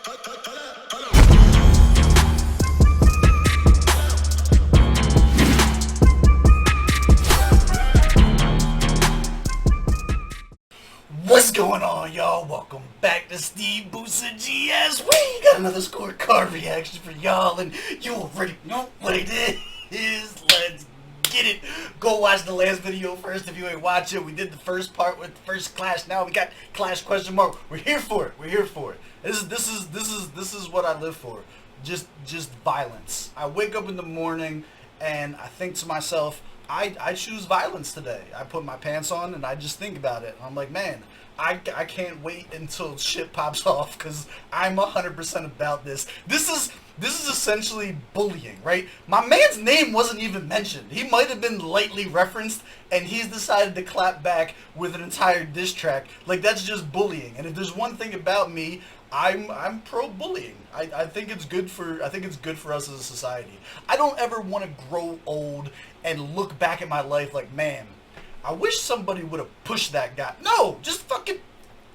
What's going on, y'all? Welcome back to SteveBussaGS. We got another scorecard reaction for y'all, and you already know what it is. Let's get it. Go watch the last video first if you ain't watch it. We did the first part with the first clash. Now we got clash question mark. We're here for it. We're here for it. This is what I live for. Just violence. I wake up in the morning and I think to myself, I choose violence today. I put my pants on and I just think about it. I'm like, man, I can't wait until shit pops off because I'm 100% about this. This is essentially bullying, right? My man's name wasn't even mentioned. He might have been lightly referenced and he's decided to clap back with an entire diss track. Like, that's just bullying. And if there's one thing about me, I'm pro bullying. I think it's good for us as a society. I don't ever want to grow old and look back at my life like, man, I wish somebody would have pushed that guy. No, just fucking.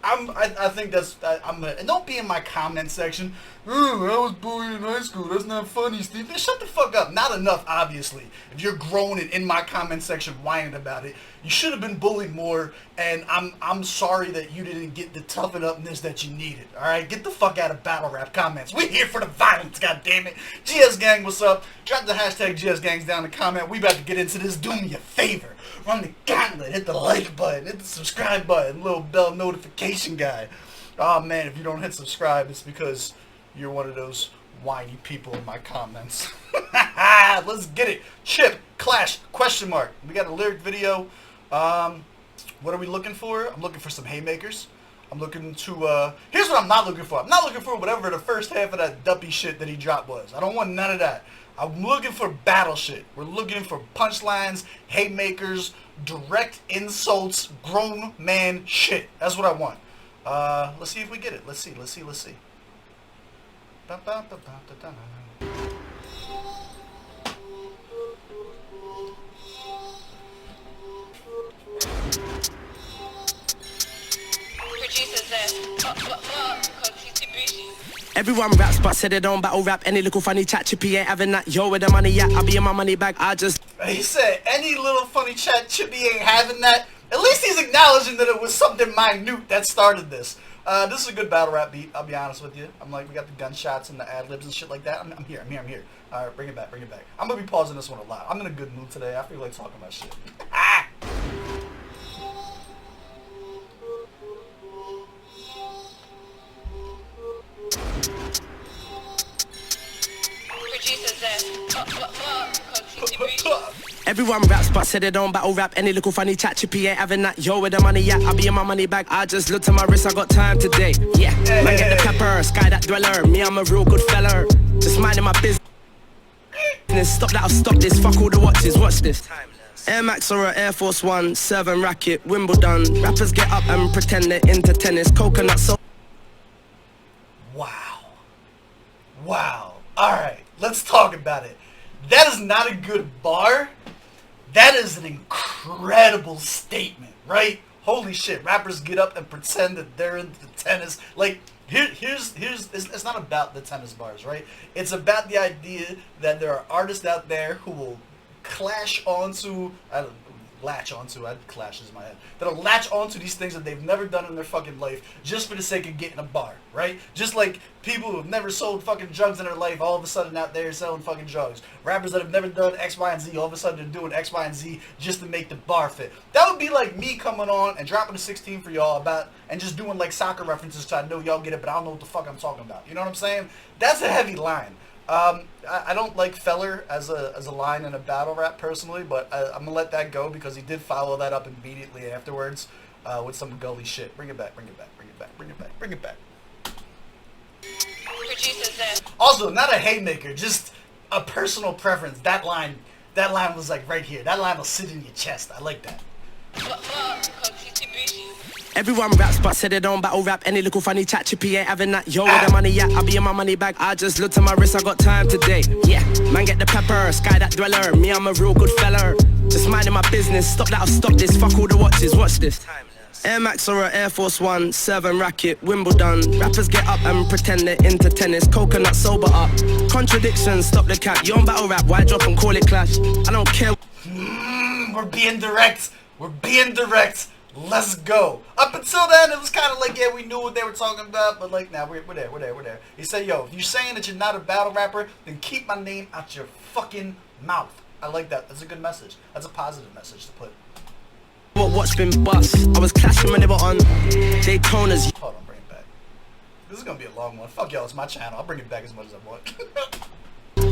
I think that's. And don't be in my comment section. Oh, I was bullied in high school. That's not funny, Steve. Shut the fuck up. Not enough, obviously. If you're grown and in my comment section whining about it, you should have been bullied more. And I'm sorry that you didn't get the toughen upness that you needed. All right, get the fuck out of battle rap comments. We're here for the violence. God damn it. GS gang, what's up? Drop the hashtag GS gangs down in the comment. We about to get into this. Do me a favor. Run the gauntlet. Hit the like button. Hit the subscribe button. Little bell notification guy. Oh man, if you don't hit subscribe, it's because you're one of those whiny people in my comments. Let's get it. Chip, clash, question mark. We got a lyric video. What are we looking for? I'm looking for some haymakers. I'm looking to, here's what I'm not looking for. I'm not looking for whatever the first half of that duppy shit that he dropped was. I don't want none of that. I'm looking for battle shit. We're looking for punchlines, haymakers, direct insults, grown man shit. That's what I want. Let's see if we get it. Let's see. Everyone raps but said they don't battle rap. Any little funny chat, Chippy ain't having that. Yo, with the money, yeah, I be in my money bag. I just. He said, any little funny chat, Chippy ain't having that. At least he's acknowledging that it was something minute that started this. This is a good battle rap beat, I'll be honest with you. I'm like, we got the gunshots and the ad-libs and shit like that. I'm here. Alright, bring it back. I'm gonna be pausing this one a lot. I'm in a good mood today. I feel like talking about shit. Ah! Everyone raps but said they don't battle rap. Any little funny chat, Chippy ain't having that. Yo, with the money, yeah, I be in my money bag. I just looked at my wrist, I got time today. Yeah, man, get the pepper, sky that dweller. Me, I'm a real good fella. Just minding my business. Stop that, I'll stop this. Fuck all the watches, watch this. Air Max or an Air Force One, 7 racket, Wimbledon. Rappers get up and pretend they're into tennis. Coconut so. Wow. Alright, let's talk about it. That is not a good bar. That is an incredible statement, right? Holy shit, rappers get up and pretend that they're into tennis. Like, here's it's not about the tennis bars, right? It's about the idea that there are artists out there who will latch onto these things that they've never done in their fucking life just for the sake of getting a bar, right? Just like people who have never sold fucking drugs in their life all of a sudden out there selling fucking drugs. Rappers that have never done X, Y, and Z all of a sudden they're doing X, Y, and Z just to make the bar fit. That would be like me coming on and dropping a 16 for y'all and just doing like soccer references so I know y'all get it, but I don't know what the fuck I'm talking about. You know what I'm saying? That's a heavy line. I don't like feller as a line in a battle rap personally, but I'm gonna let that go because he did follow that up immediately afterwards with some gully shit. Bring it back. Also, not a haymaker, just a personal preference. That line was like right here. That line will sit in your chest. I like that. Everyone raps but said they don't battle rap. Any little funny chat, Chippy ain't having that. Yo, with the money, yeah, I be in my money bag. I just looked at my wrist, I got time today. Yeah, man, get the pepper, sky that dweller. Me, I'm a real good fella. Just minding my business. Stop that, I'll stop this. Fuck all the watches, watch this. Air Max or an Air Force One, serving racket, Wimbledon. Rappers get up and pretend they're into tennis. Coconut sober up. Contradictions, stop the cap. You on battle rap, why drop and call it clash? I don't care. We're being direct. We're being direct. Let's go. Up until then, it was kind of like, yeah, we knew what they were talking about, but like, nah, we're there. He said, yo, if you're saying that you're not a battle rapper, then keep my name out your fucking mouth. I like that. That's a good message. That's a positive message to put. What's been bust? I was clashing when they were on Daytona's. Hold on, bring it back. This is gonna be a long one. Fuck y'all, it's my channel. I'll bring it back as much as I want.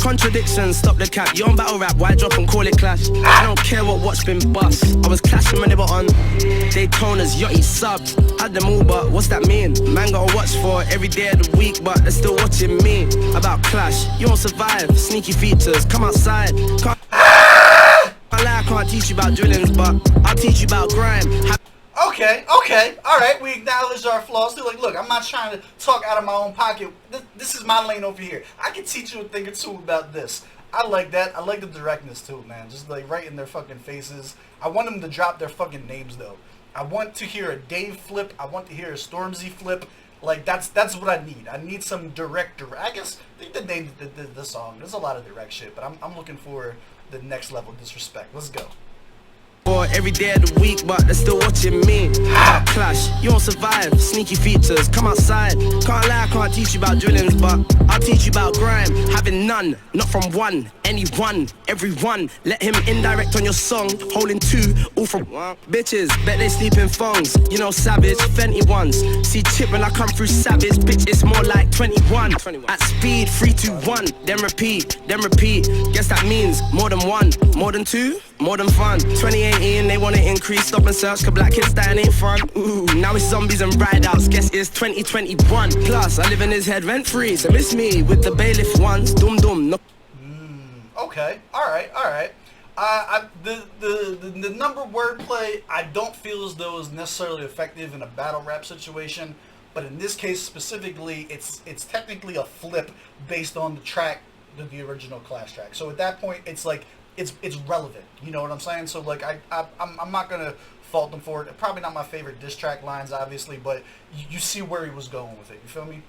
Contradictions, stop the cap. You on battle rap, why drop and call it clash? I don't care what's been bust. I was clashing when they were on Daytona's, yachty subs. Had them all, but what's that mean? Man got a watch for every day of the week, but they're still watching me. About clash, you won't survive. Sneaky features, come outside. Can't lie, I can't teach you about drillings, but I'll teach you about grime. Okay, alright, we acknowledge our flaws too. Like, look, I'm not trying to talk out of my own pocket. This is my lane over here. I can teach you a thing or two about this. I like that. I like the directness too, man. Just like right in their fucking faces. I want them to drop their fucking names though. I want to hear a Dave flip. I want to hear a Stormzy flip. Like, that's what I need. I need some direct. I guess they named the song. There's a lot of direct shit, but I'm looking for the next level of disrespect. Let's go. For every day of the week, but they're still watching me. About clash, you won't survive. Sneaky features, come outside. Can't lie, I can't teach you about drillings, but I'll teach you about grime. Having none, not from one. Anyone, everyone. Let him indirect on your song. Holding two, all from bitches. Bet they sleep in phones. You know, savage, Fenty ones. See chip when I come through savage. Bitch, it's more like 21. At speed, 3, 2, 1. Then repeat, then repeat. Guess that means more than one, more than two. More than fun. 2018, they wanna increase, stop and search, cause black kids dying ain't fun. Ooh, now it's zombies and ride-outs, guess it's 2021. Plus, I live in his head rent-free, so miss me with the bailiff ones. Dum dum, no. Okay, alright. The number wordplay, I don't feel as though is necessarily effective in a battle rap situation, but in this case specifically, it's technically a flip based on the track, the original Clash track. So at that point, it's like, it's relevant, you know what I'm saying? So like I'm not gonna fault them for it. Probably not my favorite diss track lines, obviously, but you see where he was going with it. You feel me?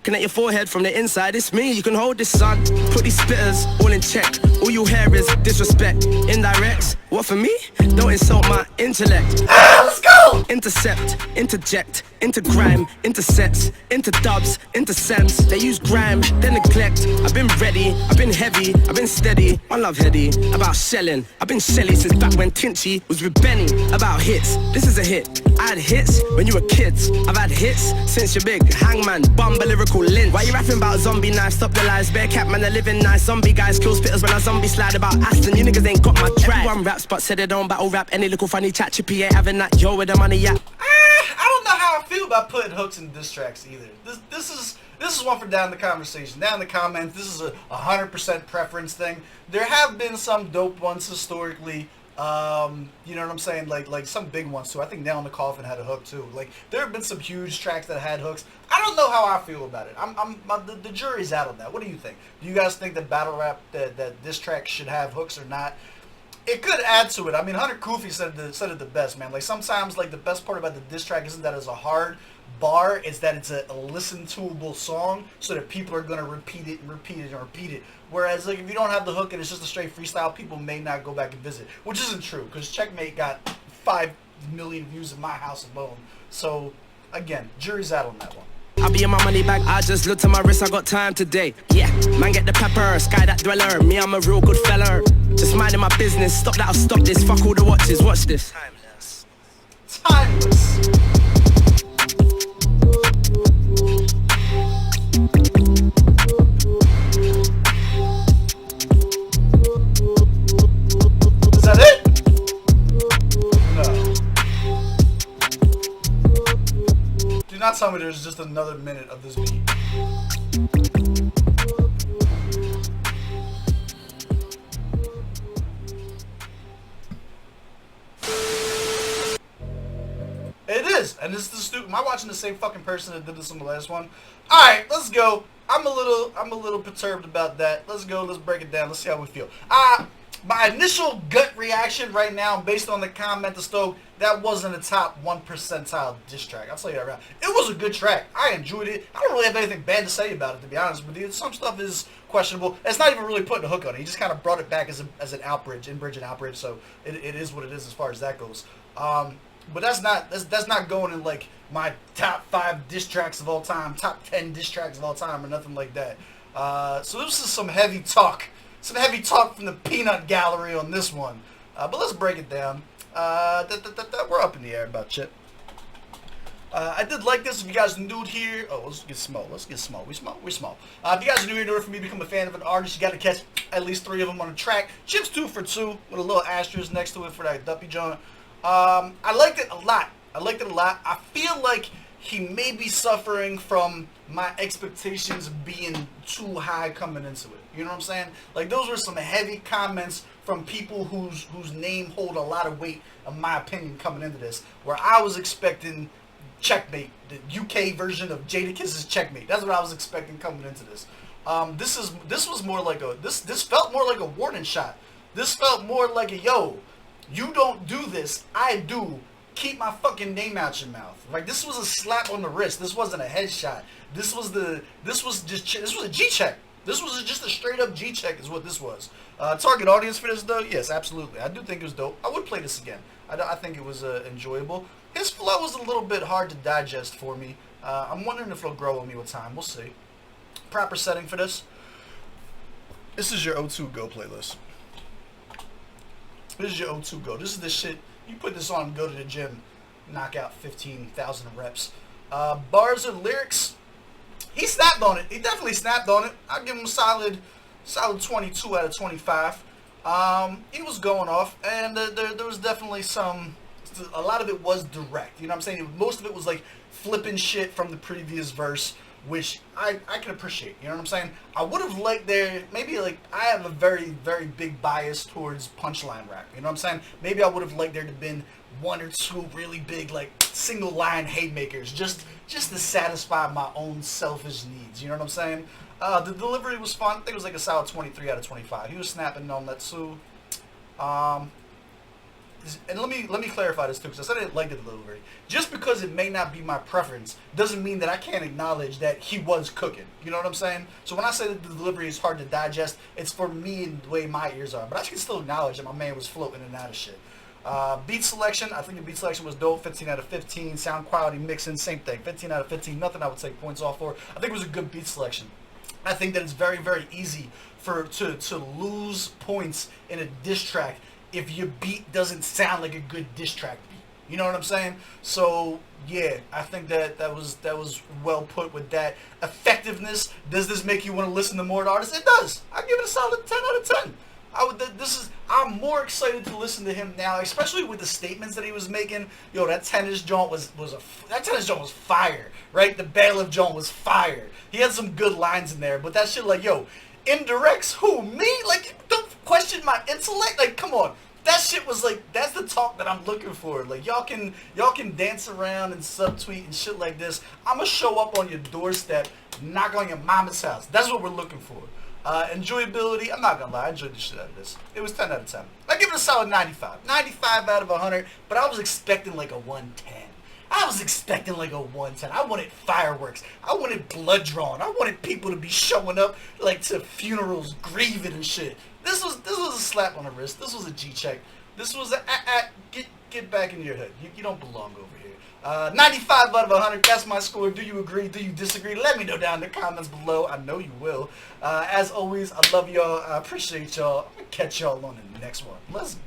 Looking at your forehead from the inside, it's me. You can hold this, son. Put these spitters all in check. All you hear is disrespect. Indirects. What for me? Don't insult my intellect. Let's go. Intercept, interject, into grime, intercepts, into dubs, into sense. They use grime, they neglect. I've been ready, I've been heavy, I've been steady. I love heady. About shelling, I've been shelly since back when Tinchy was with Benny. About hits, this is a hit. I had hits when you were kids. I've had hits since you're big. Hangman, bumble lyrical lynch. Why you rapping about zombie knives? Stop the lies. Bear cat man, they're living nice. Zombie guys kill spitters when I zombie slide about Aston. You niggas ain't got my drive. Everyone raps but said they don't battle rap. Any little funny chat chippy ain't having that. Yo, with the money, yeah. I don't know how I feel about putting hooks in diss tracks either. This is one for down the conversation, down the comments. This is a 100% preference thing. There have been some dope ones historically. You know what I'm saying? Like some big ones too. I think Nail in the Coffin had a hook too. Like there have been some huge tracks that had hooks. I don't know how I feel about it. The jury's out on that. What do you think? Do you guys think that battle rap that this track should have hooks or not? It could add to it. I mean, Hunter Koofy said it the best, man. Like sometimes, like the best part about the diss track isn't that it's a hard bar, it's that it's a listen-to-able song, so that people are gonna repeat it and repeat it and repeat it. Whereas, like if you don't have the hook and it's just a straight freestyle, people may not go back and visit, which isn't true because Checkmate got 5 million views in my house alone. So, again, jury's out on that one. I be in my money bag, I just looked at my wrist, I got time today. Yeah, man get the pepper, sky that dweller. Me, I'm a real good fella. Just minding my business, stop that, I'll stop this. Fuck all the watches, watch this. Timeless. Timeless. Is that it? No. Do not tell me there's just another minute of this beat. It is, and this is stupid. Am I watching the same fucking person that did this on the last one? All right, let's go. I'm a little perturbed about that. Let's go. Let's break it down. Let's see how we feel. My initial gut reaction right now, based on the comment to Stoke, that wasn't a top 1 percentile diss track. I'll tell you that right now. It was a good track. I enjoyed it. I don't really have anything bad to say about it, to be honest with you. Some stuff is questionable. It's not even really putting a hook on it. He just kind of brought it back as an outbridge, in-bridge and outbridge, so it is what it is as far as that goes. But that's not going in like my top 5 diss tracks of all time, top 10 diss tracks of all time, or nothing like that. So this is some heavy talk. Some heavy talk from the peanut gallery on this one. But let's break it down. We're up in the air about shit. I did like this. If you guys are new here, let's get small. We're small. If you guys are new here, in order for me to become a fan of an artist, you got to catch at least 3 of them on a track. Chips 2 for 2 with a little asterisk next to it for that duppy joint. I liked it a lot. I feel like he may be suffering from my expectations being too high coming into it. You know what I'm saying? Like, those were some heavy comments from people whose name hold a lot of weight, in my opinion, coming into this. Where I was expecting Checkmate, the UK version of Jadakiss's Checkmate. That's what I was expecting coming into this. This was more like this felt more like a warning shot. This felt more like a, yo, you don't do this, I do. Keep my fucking name out your mouth. Like, this was a slap on the wrist. This wasn't a headshot. This was a G check. This was just a straight up G check is what this was. Target audience for this though? Yes, absolutely. I do think it was dope. I would play this again. I think it was enjoyable. His flow was a little bit hard to digest for me. I'm wondering if it'll grow on me with time. We'll see. Proper setting for this. This is your O2 Go playlist. This is your O2 Go. This is the shit. You put this on and go to the gym, knock out 15,000 reps. Bars and lyrics, he snapped on it. He definitely snapped on it. I'll give him a solid 22 out of 25. He was going off, and there was definitely a lot of it was direct. You know what I'm saying? Most of it was like flipping shit from the previous verse, which I can appreciate. You know what I'm saying? I would have liked maybe like, I have a very, very big bias towards punchline rap. You know what I'm saying? Maybe I would have liked there to have been 1 or 2 really big, like, single line haymakers, just to satisfy my own selfish needs. You know what I'm saying? The delivery was fun. I think it was like a solid 23 out of 25. He was snapping on that too. And let me clarify this too, because I said I didn't like the delivery. Just because it may not be my preference doesn't mean that I can't acknowledge that he was cooking. You know what I'm saying? So when I say that the delivery is hard to digest, it's for me and the way my ears are. But I can still acknowledge that my man was floating in and out of shit. Beat selection, I think the beat selection was dope. 15 out of 15. Sound quality, mixing, same thing. 15 out of 15. Nothing I would take points off for. I think it was a good beat selection. I think that it's very, very easy to lose points in a diss track if your beat doesn't sound like a good diss track beat. You know what I'm saying? So yeah, I think that was well put with that. Effectiveness, does this make you want to listen to more artists? It does. I give it a solid 10 out of 10. I'm more excited to listen to him now, especially with the statements that he was making. Yo, that tennis joint was fire, right? The bailiff joint was fire. He had some good lines in there, but that shit like, yo, indirects who, me? Like, don't question my intellect. Like, come on. That shit was like, that's the talk that I'm looking for. Like, y'all can dance around and subtweet and shit like this. I'ma show up on your doorstep, knock on your mama's house. That's what we're looking for. Enjoyability, I'm not gonna lie, I enjoyed the shit out of this. It was 10 out of 10. I give it a solid 95. 95 out of 100, but I was expecting like a 110. I was expecting like a 110. I wanted fireworks. I wanted blood drawn. I wanted people to be showing up like to funerals, grieving and shit. This was a slap on the wrist. This was a G check. This was a get back in your head. You don't belong over here. 95 out of 100. That's my score. Do you agree? Do you disagree? Let me know down in the comments below. I know you will. As always, I love y'all. I appreciate y'all. I'm gonna catch y'all on the next one. Let's